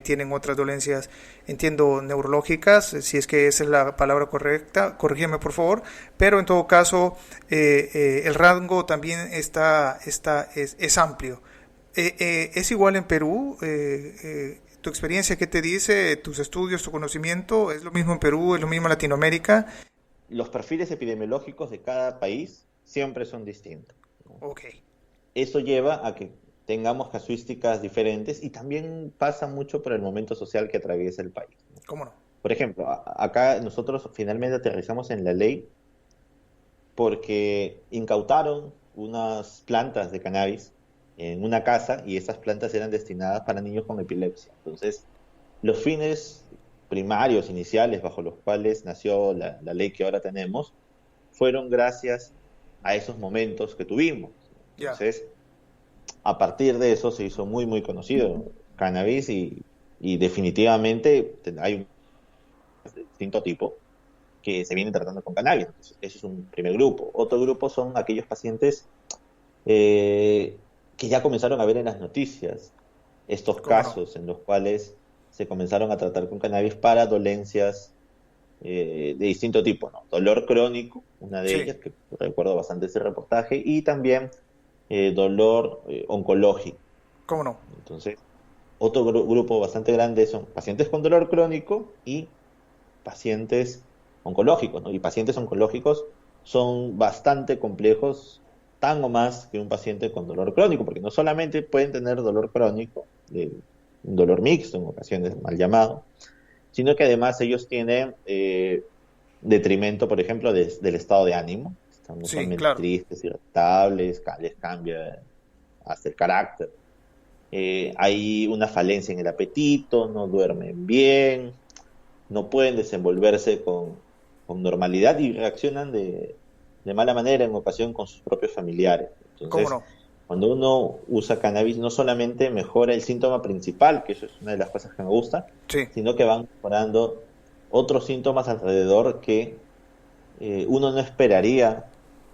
tienen otras dolencias, entiendo, neurológicas, si es que esa es la palabra correcta, corrígeme por favor, pero en todo caso el rango también es amplio. ¿Es igual en Perú? ¿Tu experiencia qué te dice? ¿Tus estudios, tu conocimiento? ¿Es lo mismo en Perú? ¿Es lo mismo en Latinoamérica? Los perfiles epidemiológicos de cada país siempre son distintos, ¿no? Ok, Eso lleva a que tengamos casuísticas diferentes y también pasa mucho por el momento social que atraviesa el país, ¿no? ¿cómo no? Por ejemplo, acá nosotros finalmente aterrizamos en la ley porque incautaron unas plantas de cannabis en una casa y esas plantas eran destinadas para niños con epilepsia. Entonces, los fines primarios, iniciales, bajo los cuales nació la ley que ahora tenemos, fueron gracias a esos momentos que tuvimos. Ya, Entonces, a partir de eso se hizo muy, muy conocido cannabis y definitivamente hay un distinto tipo que se viene tratando con cannabis. Entonces, ese es un primer grupo. Otro grupo son aquellos pacientes eh, que ya comenzaron a ver en las noticias estos ¿cómo no? casos en los cuales se comenzaron a tratar con cannabis para dolencias de distinto tipo, ¿no? Dolor crónico, una de Sí, ellas, que recuerdo bastante ese reportaje, y también dolor oncológico. ¿cómo no? Entonces, otro grupo bastante grande son pacientes con dolor crónico y pacientes oncológicos, ¿no? Y pacientes oncológicos son bastante complejos, tan o más que un paciente con dolor crónico, porque no solamente pueden tener dolor crónico, un dolor mixto en ocasiones mal llamado, sino que además ellos tienen detrimento, por ejemplo, del estado de ánimo. Están Sí, usualmente claro. tristes, irritables, les cambia hasta el carácter. Hay una falencia en el apetito, no duermen bien, no pueden desenvolverse con normalidad y reaccionan de mala manera en ocasión con sus propios familiares. ¿Cómo Entonces, no? cuando uno usa cannabis, no solamente mejora el síntoma principal, que eso es una de las cosas que me gusta, Sí, sino que van mejorando otros síntomas alrededor que uno no esperaría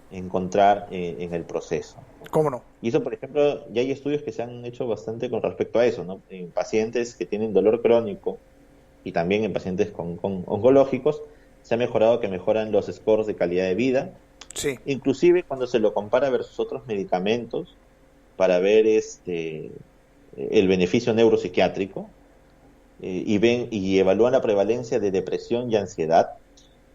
encontrar en el proceso, ¿no? ¿cómo no? Y eso, por ejemplo, ya hay estudios que se han hecho bastante con respecto a eso, ¿no? En pacientes que tienen dolor crónico y también en pacientes con oncológicos, se ha mejorado que mejoran los scores de calidad de vida, Sí, inclusive cuando se lo compara versus otros medicamentos para ver el beneficio neuropsiquiátrico y ven y evalúan la prevalencia de depresión y ansiedad.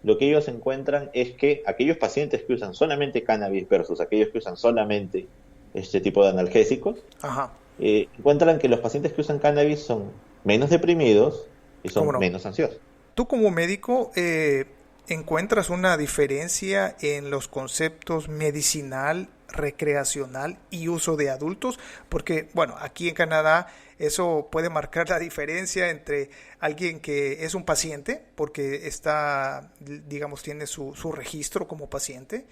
Lo que ellos encuentran es que aquellos pacientes que usan solamente cannabis versus aquellos que usan solamente este tipo de analgésicos, ajá, encuentran que los pacientes que usan cannabis son menos deprimidos y ¿cómo son no? menos ansiosos. Tú como médico encuentras una diferencia en los conceptos medicinal, recreacional y uso de adultos, porque bueno, aquí en Canadá eso puede marcar la diferencia entre alguien que es un paciente, porque está, digamos, tiene su registro como paciente.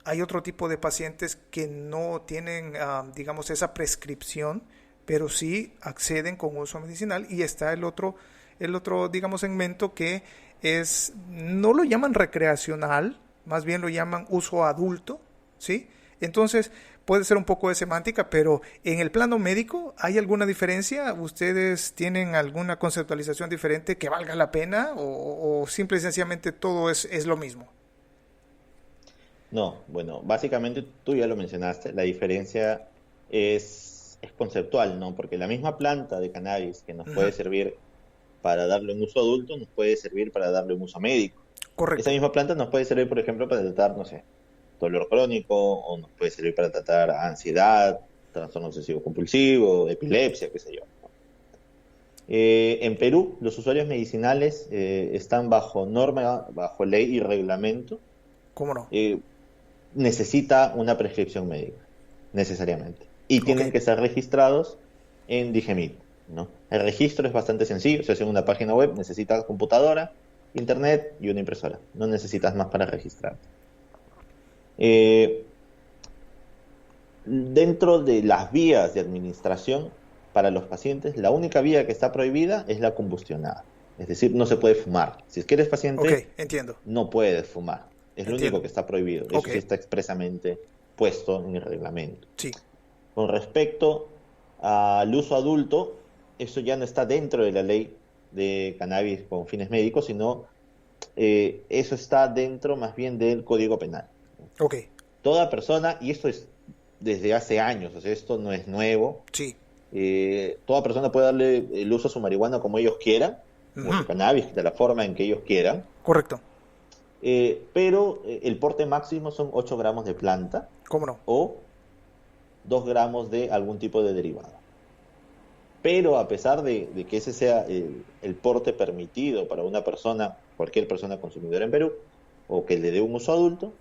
Hay otro tipo de pacientes que no tienen, digamos, esa prescripción, pero sí acceden con uso medicinal y está el otro, digamos, segmento que es, no lo llaman recreacional, más bien lo llaman uso adulto, ¿sí? Entonces, puede ser un poco de semántica, pero en el plano médico, ¿hay alguna diferencia? ¿Ustedes tienen alguna conceptualización diferente que valga la pena o simple y sencillamente todo es lo mismo? No, bueno, básicamente tú ya lo mencionaste, la diferencia es conceptual, ¿no? Porque la misma planta de cannabis que nos puede Ujú. servir para darle un uso adulto, nos puede servir para darle un uso médico. Esa Correcto. misma planta nos puede servir, por ejemplo, para tratar, no sé, dolor crónico, o nos puede servir para tratar ansiedad, trastorno obsesivo compulsivo, epilepsia, qué sé yo. En Perú, los usuarios medicinales están bajo norma, bajo ley y reglamento. ¿Cómo no? eh, Necesita una prescripción médica, necesariamente. Y Ok. tienen que ser registrados en Digemit, ¿no? El registro es bastante sencillo, se hace en una página web, necesitas computadora, internet y una impresora. No necesitas más para registrarte. Eh, Dentro de las vías de administración para los pacientes, la única vía que está prohibida es la combustionada. Es decir, no se puede fumar. Si es que eres Ok, paciente, entiendo. no puedes fumar. Es lo único Entiendo. que está prohibido. Ok. Eso sí está expresamente puesto en el reglamento. Sí. Con respecto al uso adulto, eso ya no está dentro de la ley de cannabis con fines médicos, sino eso está dentro más bien del Código Penal. Ok, Toda persona, y esto es desde hace años, o sea, esto no es nuevo, sí. toda persona puede darle el uso a su marihuana como ellos quieran, o Ujú, su cannabis de la forma en que ellos quieran, correcto. pero el porte máximo son 8 gramos de planta ¿Cómo no? o 2 gramos de algún tipo de derivado. Pero a pesar de que ese sea el porte permitido para una persona, cualquier persona consumidora en Perú, o que le dé un uso adulto,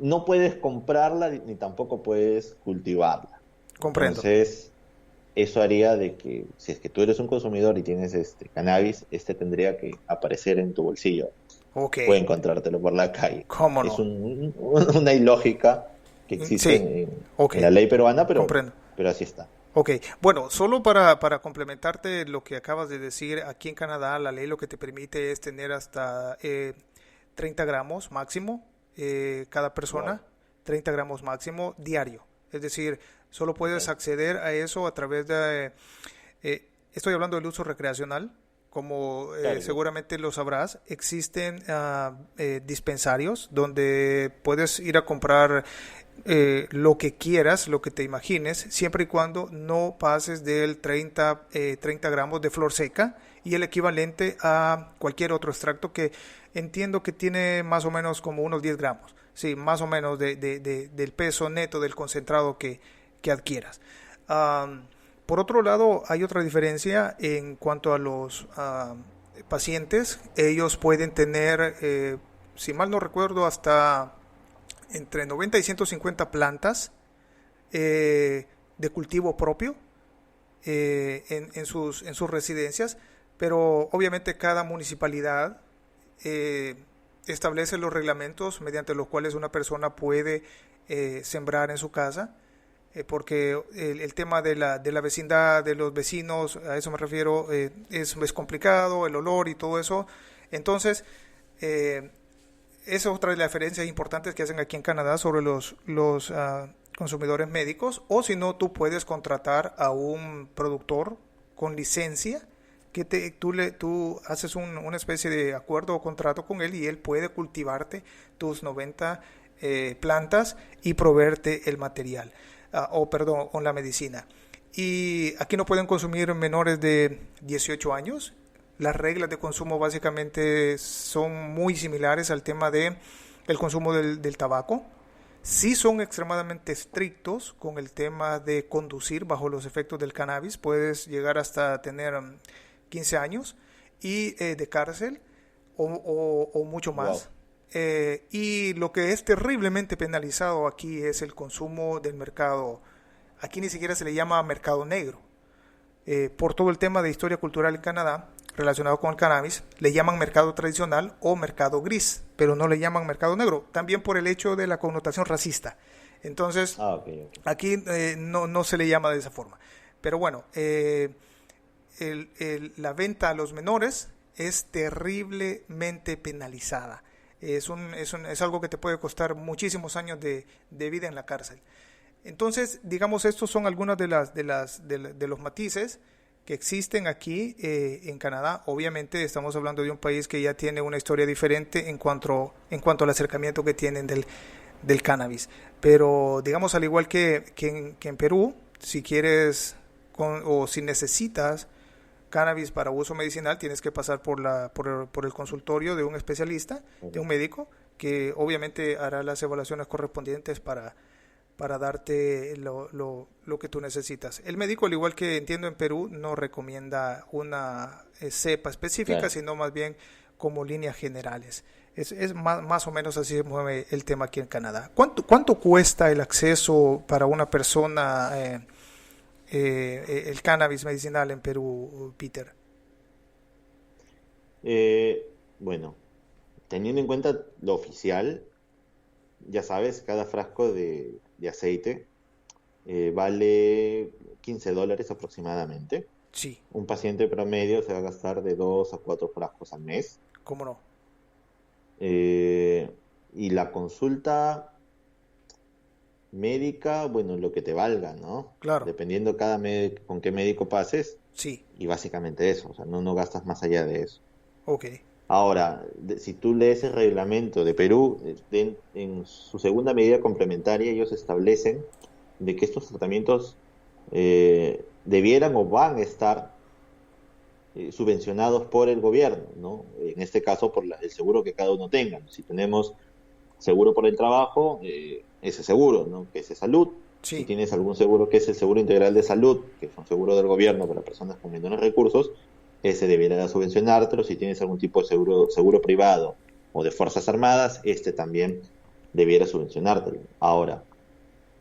no puedes comprarla ni tampoco puedes cultivarla. Comprendo. Entonces, eso haría de que si es que tú eres un consumidor y tienes cannabis, tendría que aparecer en tu bolsillo. Ok, Puede encontrártelo por la calle. ¿cómo Es no? una ilógica que existe Sí, ok, en la ley peruana, comprendo. pero así está. Ok, bueno, solo para complementarte lo que acabas de decir, aquí en Canadá la ley lo que te permite es tener hasta 30 gramos máximo cada persona, Wow. 30 gramos máximo diario. Es decir, solo puedes acceder a eso a través de, estoy hablando del uso recreacional, como Claro, claro. seguramente lo sabrás, existen dispensarios donde puedes ir a comprar lo que quieras, lo que te imagines, siempre y cuando no pases del 30 gramos de flor seca y el equivalente a cualquier otro extracto que entiendo que tiene más o menos como unos 10 gramos, sí, más o menos del peso neto del concentrado que adquieras. Um, por otro lado, hay otra diferencia en cuanto a los pacientes. Ellos pueden tener, si mal no recuerdo, hasta entre 90 y 150 plantas de cultivo propio en sus residencias, pero obviamente cada municipalidad eh, establece los reglamentos mediante los cuales una persona puede sembrar en su casa, porque el tema de la vecindad, de los vecinos, a eso me refiero, es complicado, el olor y todo eso. Entonces, esa es otra de las diferencias importantes que hacen aquí en Canadá sobre los consumidores médicos. O si no, tú puedes contratar a un productor con licencia que tú haces una especie de acuerdo o contrato con él y él puede cultivarte tus 90 plantas y proveerte el material, o perdón, con la medicina. Y aquí no pueden consumir menores de 18 años. Las reglas de consumo básicamente son muy similares al tema de el consumo del tabaco. Sí son extremadamente estrictos con el tema de conducir bajo los efectos del cannabis. Puedes llegar hasta tener 15 años y de cárcel o mucho Wow. más. Y lo que es terriblemente penalizado aquí es el consumo del mercado. Aquí ni siquiera se le llama mercado negro. Por todo el tema de historia cultural en Canadá relacionado con el cannabis, le llaman mercado tradicional o mercado gris, pero no le llaman mercado negro, también por el hecho de la connotación racista. Entonces, Ah, ok, ok. aquí no se le llama de esa forma. Pero bueno, la venta a los menores es terriblemente penalizada. Es algo que te puede costar muchísimos años de vida en la cárcel. Entonces, digamos, estos son algunos de los matices que existen aquí en Canadá. Obviamente estamos hablando de un país que ya tiene una historia diferente en cuanto al acercamiento que tienen del cannabis. Pero digamos, al igual que en Perú, si quieres o si necesitas cannabis para uso medicinal, tienes que pasar por el consultorio de un especialista, de un médico, que obviamente hará las evaluaciones correspondientes para darte lo que tú necesitas. El médico, al igual que entiendo en Perú, no recomienda una cepa específica, Claro. sino más bien como líneas generales. Es más o menos así se mueve el tema aquí en Canadá. ¿Cuánto cuesta el acceso para una persona el cannabis medicinal en Perú, Peter? Bueno, teniendo en cuenta lo oficial, ya sabes, cada frasco de aceite vale $15 aproximadamente. Sí, Un paciente promedio se va a gastar de 2 a 4 frascos al mes. cómo no. Eh, y la consulta médica, bueno, lo que te valga, ¿no? Claro, Dependiendo con qué médico pases. Sí, y básicamente eso, o sea, no gastas más allá de eso. ok. Ahora, si tú lees el reglamento de Perú, en su segunda medida complementaria ellos establecen de que estos tratamientos debieran o van a estar subvencionados por el gobierno, ¿no? En este caso por el seguro que cada uno tenga. Si tenemos seguro por el trabajo, ese seguro, ¿no? Que es de salud. Si Sí, tienes algún seguro que es el seguro integral de salud, que es un seguro del gobierno para personas con menores recursos, ese debería subvencionártelo. Si tienes algún tipo de seguro privado o de Fuerzas Armadas, este también debiera subvencionártelo. Ahora,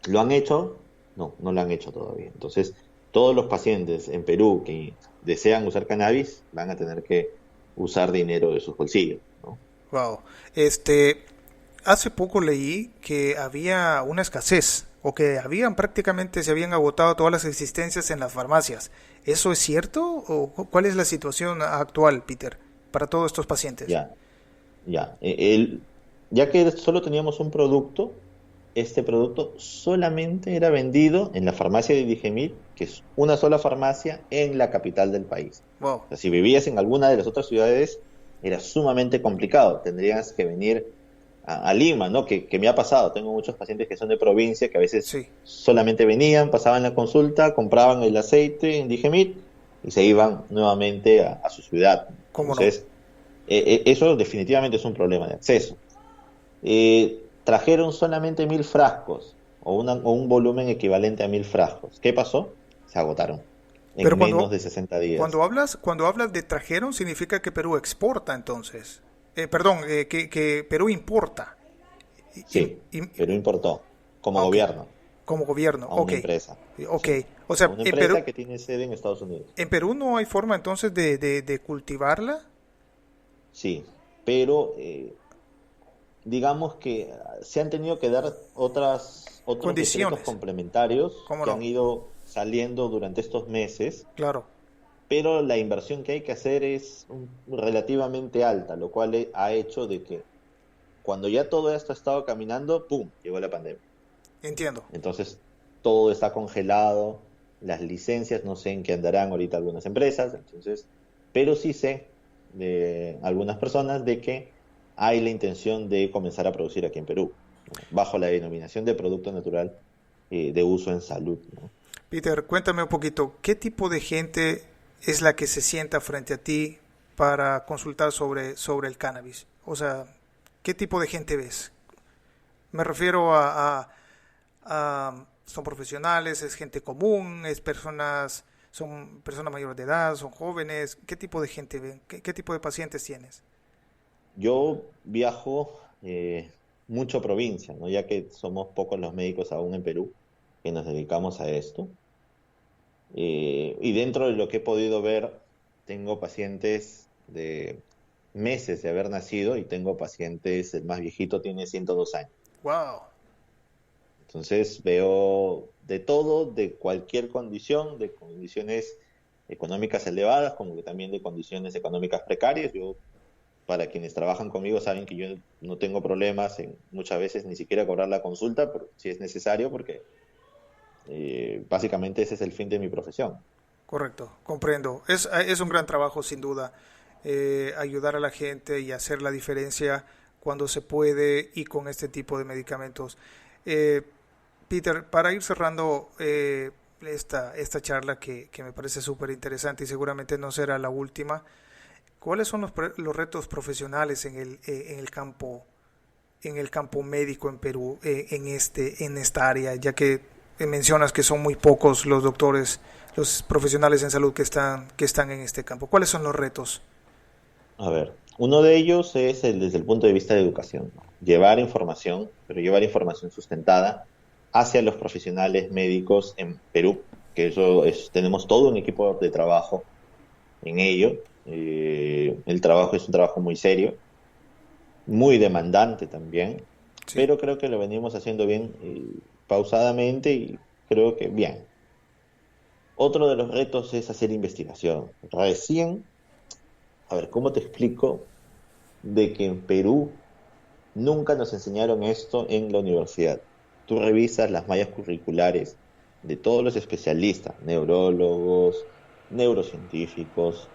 ¿lo han hecho? No, no lo han hecho todavía. Entonces, todos los pacientes en Perú que desean usar cannabis van a tener que usar dinero de sus bolsillos, ¿no? wow. Hace poco leí que había una escasez o que se habían agotado todas las existencias en las farmacias. ¿Eso es cierto o cuál es la situación actual, Peter, para todos estos pacientes? Ya, ya. Ya que solo teníamos un producto, este producto solamente era vendido en la farmacia de Digemit, que es una sola farmacia en la capital del país. Wow, O sea, si vivías en alguna de las otras ciudades, era sumamente complicado. Tendrías que venir a Lima, ¿no? Que me ha pasado. Tengo muchos pacientes que son de provincia, que a veces sí, solamente venían, pasaban la consulta, compraban el aceite en Digemit y se iban nuevamente a su ciudad. cómo no. Entonces, eso definitivamente es un problema de acceso. Trajeron solamente 1.000 frascos o un volumen equivalente a 1.000 frascos. ¿Qué pasó? Se agotaron Pero en menos de 60 días. cuando hablas de trajeron, significa que Perú exporta entonces. Perdón, que Perú importa. Sí, pero importó como Ok, gobierno como gobierno, a ok. una empresa. Ok, Sí, o a sea, una empresa que tiene sede en Estados Unidos. En Perú no hay forma entonces de cultivarla. Sí, pero digamos que se han tenido que dar otros decretos Condiciones, complementarios ¿cómo que no? han ido saliendo durante estos meses, Claro, pero la inversión que hay que hacer es relativamente alta, lo cual ha hecho de que cuando ya todo esto ha estado caminando, ¡pum!, llegó la pandemia. entiendo. Entonces, todo está congelado, las licencias no sé en qué andarán ahorita algunas empresas, entonces, pero sí sé de algunas personas de que hay la intención de comenzar a producir aquí en Perú, ¿no? Bajo la denominación de producto natural de uso en salud, ¿no? Peter, cuéntame un poquito, ¿qué tipo de gente es la que se sienta frente a ti para consultar sobre el cannabis? O sea, ¿qué tipo de gente ves? Me refiero son profesionales, es gente común, son personas mayores de edad, son jóvenes. ¿Qué tipo de gente ven? ¿Qué tipo de pacientes tienes? Yo viajo mucho a provincia, ¿no? Ya que somos pocos los médicos aún en Perú que nos dedicamos a esto. Y dentro de lo que he podido ver, tengo pacientes de meses de haber nacido y tengo pacientes, el más viejito tiene 102 años. Wow, Entonces veo de todo, de cualquier condición, de condiciones económicas elevadas, como que también de condiciones económicas precarias. Yo, para quienes trabajan conmigo, saben que yo no tengo problemas en muchas veces ni siquiera cobrar la consulta, pero si es necesario, porque básicamente ese es el fin de mi profesión. correcto, comprendo. Es un gran trabajo sin duda, ayudar a la gente y hacer la diferencia cuando se puede y con este tipo de medicamentos. Eh, Peter, para ir cerrando esta charla que me parece súper interesante y seguramente no será la última, ¿cuáles son los retos profesionales en el campo médico en Perú, en esta área, ya que mencionas que son muy pocos los doctores, los profesionales en salud que están en este campo? ¿Cuáles son los retos? A ver, uno de ellos es desde el punto de vista de educación, ¿no? Llevar información, pero llevar información sustentada hacia los profesionales médicos en Perú, que tenemos todo un equipo de trabajo en ello. El trabajo es un trabajo muy serio, muy demandante también, Sí, pero creo que lo venimos haciendo bien, pausadamente, y creo que bien. Otro de los retos es hacer investigación. Recién, a ver, ¿cómo te explico de que en Perú nunca nos enseñaron esto en la universidad? Tú revisas las mallas curriculares de todos los especialistas, neurólogos, neurocientíficos,